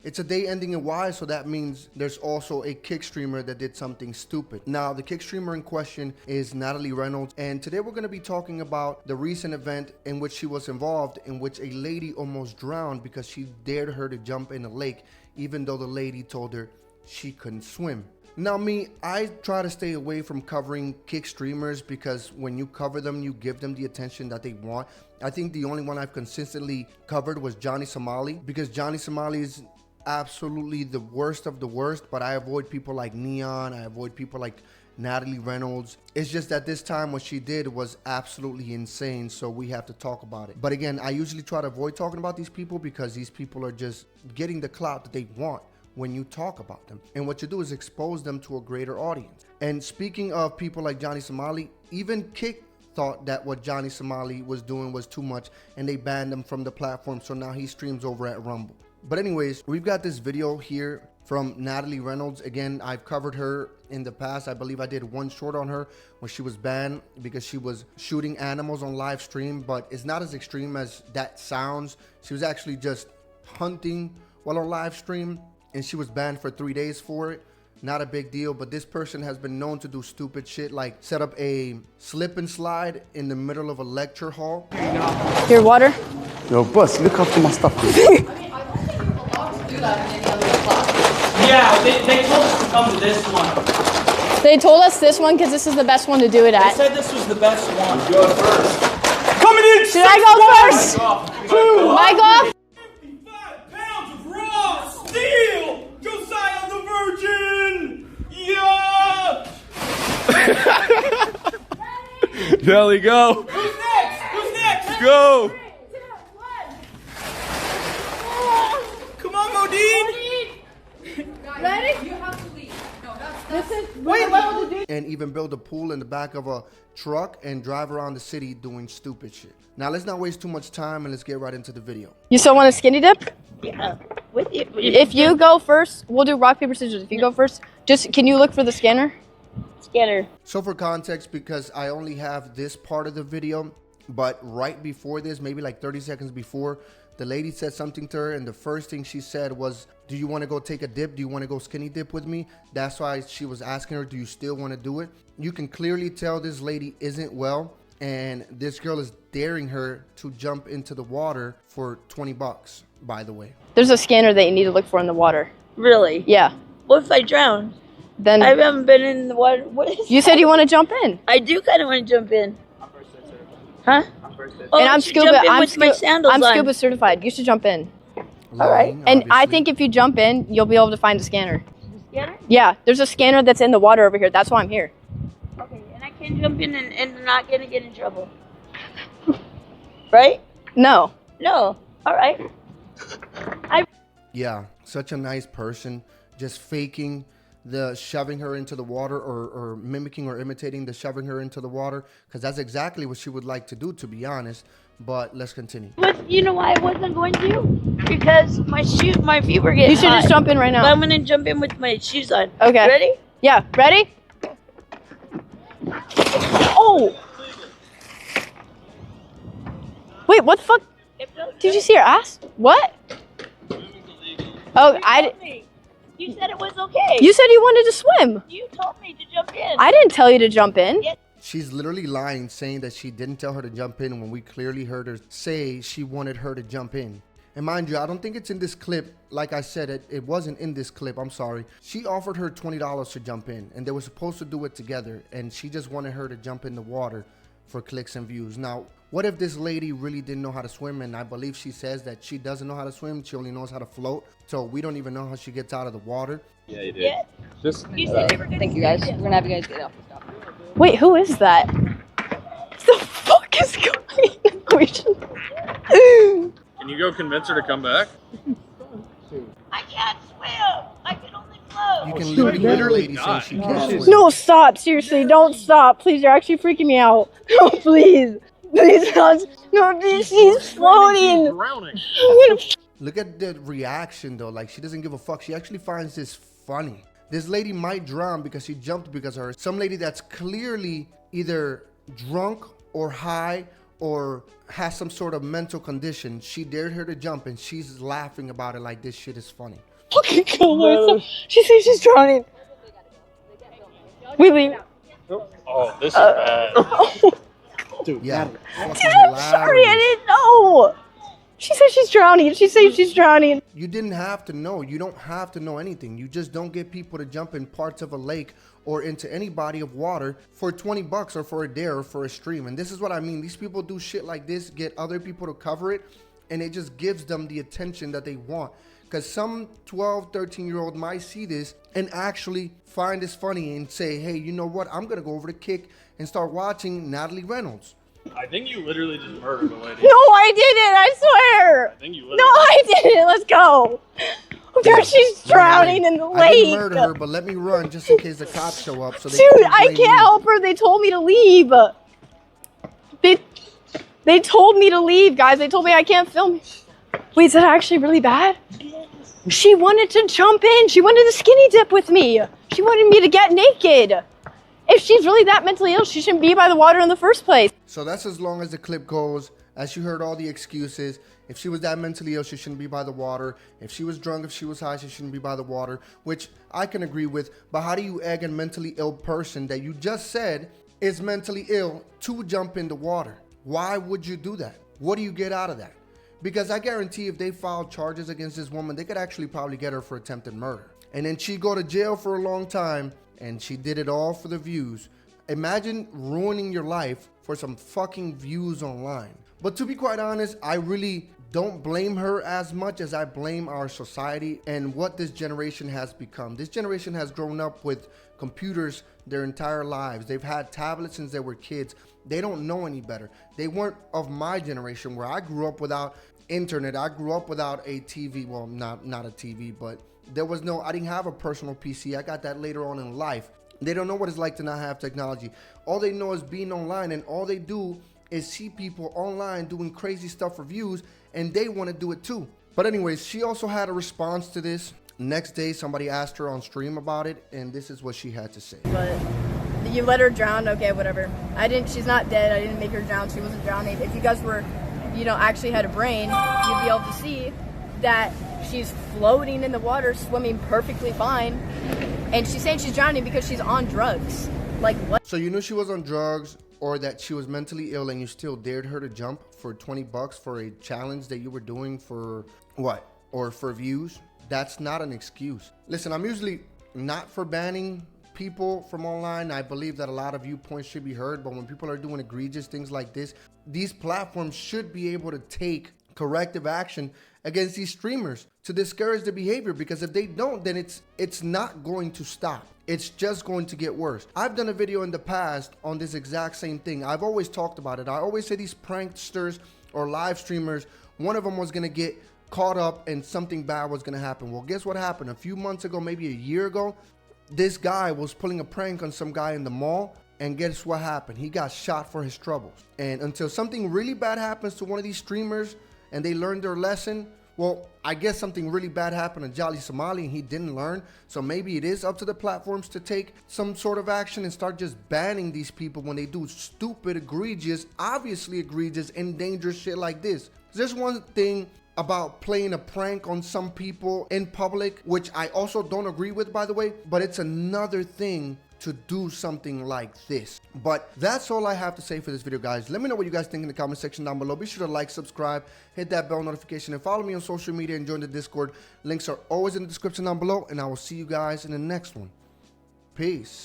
It's a day ending in Y, so that means there's also a Kick streamer that did something stupid. Now, the Kick streamer in question is Natalie Reynolds, and today we're going to be talking about the recent event in which she was involved, in which a lady almost drowned because she dared her to jump in a lake, even though the lady told her she couldn't swim. Now I try to stay away from covering Kick streamers because when you cover them, you give them the attention that they want. I think the only one I've consistently covered was Johnny Somali, because Johnny Somali is absolutely the worst of the worst, but I avoid people like Neon, I avoid people like Natalie Reynolds. It's just that this time what she did was absolutely insane, so we have to talk about it. But again, I usually try to avoid talking about these people because these people are just getting the clout that they want when you talk about them. And what you do is expose them to a greater audience. And speaking of people like Johnny Somali, even Kick thought that what Johnny Somali was doing was too much and they banned him from the platform, so now he streams over at Rumble. But anyways, we've got this video here from Natalie Reynolds. Again, I've covered her in the past. I believe I did one short on her when she was banned because she was shooting animals on live stream, but it's not as extreme as that sounds. She was actually just hunting while on live stream, and she was banned for 3 days for it. Not a big deal, but this person has been known to do stupid shit like set up a slip and slide in the middle of a lecture hall. Your water? Yo, boss, look after my stuff. Yeah, they told us to come to this one. They told us this one because this is the best one to do it They at. said this was the best one. Go first. Coming in. Should I go first? Mic off. 55 pounds of raw steel. Josiah the Virgin. Yeah. Nelly, go. Who's next? Who's next? Go. Come on, Modine. Ready? You have to leave. No, that's And even build a pool in the back of a truck and drive around the city doing stupid shit. Now let's not waste too much time and let's get right into the video. You still want a skinny dip? yeah. With you. If you go first, we'll do rock, paper, scissors. If you go first, just can you look for the scanner? Scanner. So for context, because I only have this part of the video, but right before this, maybe like 30 seconds before, the lady said something to her, and the first thing she said was, do you want to go take a dip? Do you want to go skinny dip with me? That's why she was asking her, do you still want to do it? You can clearly tell this lady isn't well, and this girl is daring her to jump into the water for 20 bucks, by the way. There's a scanner that you need to look for in the water. Really? Yeah. What if I drown? Then I haven't been in the water. What is you said you want to jump in. I do kind of want to jump in. Huh? Oh, And I I'm should scuba. jump in I'm with my sandals I'm on. scuba certified. You should jump in. All right. And I Obviously. think if you jump in, you'll be able to find the scanner. Scanner? Yeah, there's a scanner that's in the water over here. That's why I'm here. Okay, and I can jump in and not gonna get in trouble. Right? No. No. All right. Yeah, such a nice person, just faking the shoving her into the water, or mimicking or imitating the shoving her into the water, because that's exactly what she would like to do, to be honest. But let's continue. But you know why I wasn't going to? Because my feet were getting You should hot. just jump in right But now. I'm gonna jump in with my shoes on. Okay. Ready? Yeah. Ready? Oh. Wait, what the fuck? Did you see her ass? What? Oh, You said it was okay. You said you wanted to swim. You told me to jump in. I didn't tell you to jump in. Yeah. She's literally lying, saying that she didn't tell her to jump in when we clearly heard her say she wanted her to jump in. And mind you, I don't think it's in this clip. Like I said, it wasn't in this clip. I'm sorry. She offered her $20 to jump in, and they were supposed to do it together. And she just wanted her to jump in the water for clicks and views. Now, what if this lady really didn't know how to swim? And I believe she says that she doesn't know how to swim. She only knows how to float. So we don't even know how she gets out of the water. Yeah, you did. Yeah. Just You said you were gonna Thank you guys. We're gonna have you guys get off the stop. Wait, who is that? What the fuck is going on? Can you go convince her to come back? I can't swim. I can only float. You can literally hear the lady say she can't swim. No, stop. Seriously, don't stop. Please, you're actually freaking me out. No, please. Please, don't. No, she's floating. Drowning. Look at the reaction though, like she doesn't give a fuck. She actually finds this funny. This lady might drown because she jumped because of her. Some lady that's clearly either drunk or high or has some sort of mental condition. She dared her to jump and she's laughing about it like this shit is funny. Fucking kill myself. She says she's drowning. We leave. Oh, this is bad. Dude, yeah. Dude, I'm sorry, I didn't know. She says she's drowning. She says she's drowning. You didn't have to know. You don't have to know anything. You just don't get people to jump in parts of a lake or into any body of water for 20 bucks or for a dare or for a stream. And this is what I mean. These people do shit like this, get other people to cover it, and it just gives them the attention that they want. Because some 12, 13-year-old might see this and actually find this funny and say, hey, you know what? I'm going to go over to Kick and start watching Natalie Reynolds. I think you literally just murdered a lady. No, I didn't. I swear. I think you No, literally. I didn't. Let's go. There, she's drowning in the lake. I didn't murder her, but let me run just in case the cops show up. So they Dude, can't I blame can't me. help her. They told me to leave. They told me to leave, guys. They told me I can't film. Wait, is that actually really bad? She wanted to jump in. She wanted to skinny dip with me. She wanted me to get naked. If she's really that mentally ill, she shouldn't be by the water in the first place. So that's as long as the clip goes. As you heard all the excuses. If she was that mentally ill, she shouldn't be by the water. If she was drunk, if she was high, she shouldn't be by the water, which I can agree with. But how do you egg a mentally ill person that you just said is mentally ill to jump in the water? Why would you do that? What do you get out of that? Because I guarantee if they filed charges against this woman, they could actually probably get her for attempted murder. And then she'd go to jail for a long time, and she did it all for the views. Imagine ruining your life for some fucking views online. But to be quite honest, I really don't blame her as much as I blame our society and what this generation has become. This generation has grown up with computers their entire lives. They've had tablets since they were kids. They don't know any better. They weren't of my generation where I grew up without internet. I grew up without a TV. Well, not a TV, but there was no, I didn't have a personal PC. I got that later on in life. They don't know what it's like to not have technology. All they know is being online, and all they do is see people online doing crazy stuff for views, and they want to do it too. But anyways, she also had a response to this. Next day, somebody asked her on stream about it, and this is what she had to say. But you let her drown, okay, whatever. She's not dead. I didn't make her drown. She wasn't drowning. If you guys were, actually had a brain, you'd be able to see that she's floating in the water, swimming perfectly fine. And she's saying she's drowning because she's on drugs. Like, what? So you knew she was on drugs, or that she was mentally ill, and you still dared her to jump for 20 bucks for a challenge that you were doing for what? Or for views? That's not an excuse. Listen, I'm usually not for banning people from online. I believe that a lot of viewpoints should be heard, but when people are doing egregious things like this, these platforms should be able to take corrective action against these streamers to discourage the behavior, because if they don't, then it's not going to stop. It's just going to get worse. I've done a video in the past on this exact same thing. I've always talked about it. I always say these pranksters or live streamers, one of them was going to get caught up and something bad was going to happen. Well, guess what happened? A few months ago, maybe a year ago, this guy was pulling a prank on some guy in the mall, and guess what happened? He got shot for his troubles. And until something really bad happens to one of these streamers and they learn their lesson, well, I guess something really bad happened to Jolly Somali and he didn't learn. So maybe it is up to the platforms to take some sort of action and start just banning these people when they do stupid, egregious, obviously egregious and dangerous shit like this. There's one thing about playing a prank on some people in public, which I also don't agree with, by the way, but it's another thing to do something like this. But that's all I have to say for this video, guys. Let me know what you guys think in the comment section down below. Be sure to like, subscribe, hit that bell notification, and follow me on social media and join the Discord. Links are always in the description down below, and I will see you guys in the next one. Peace.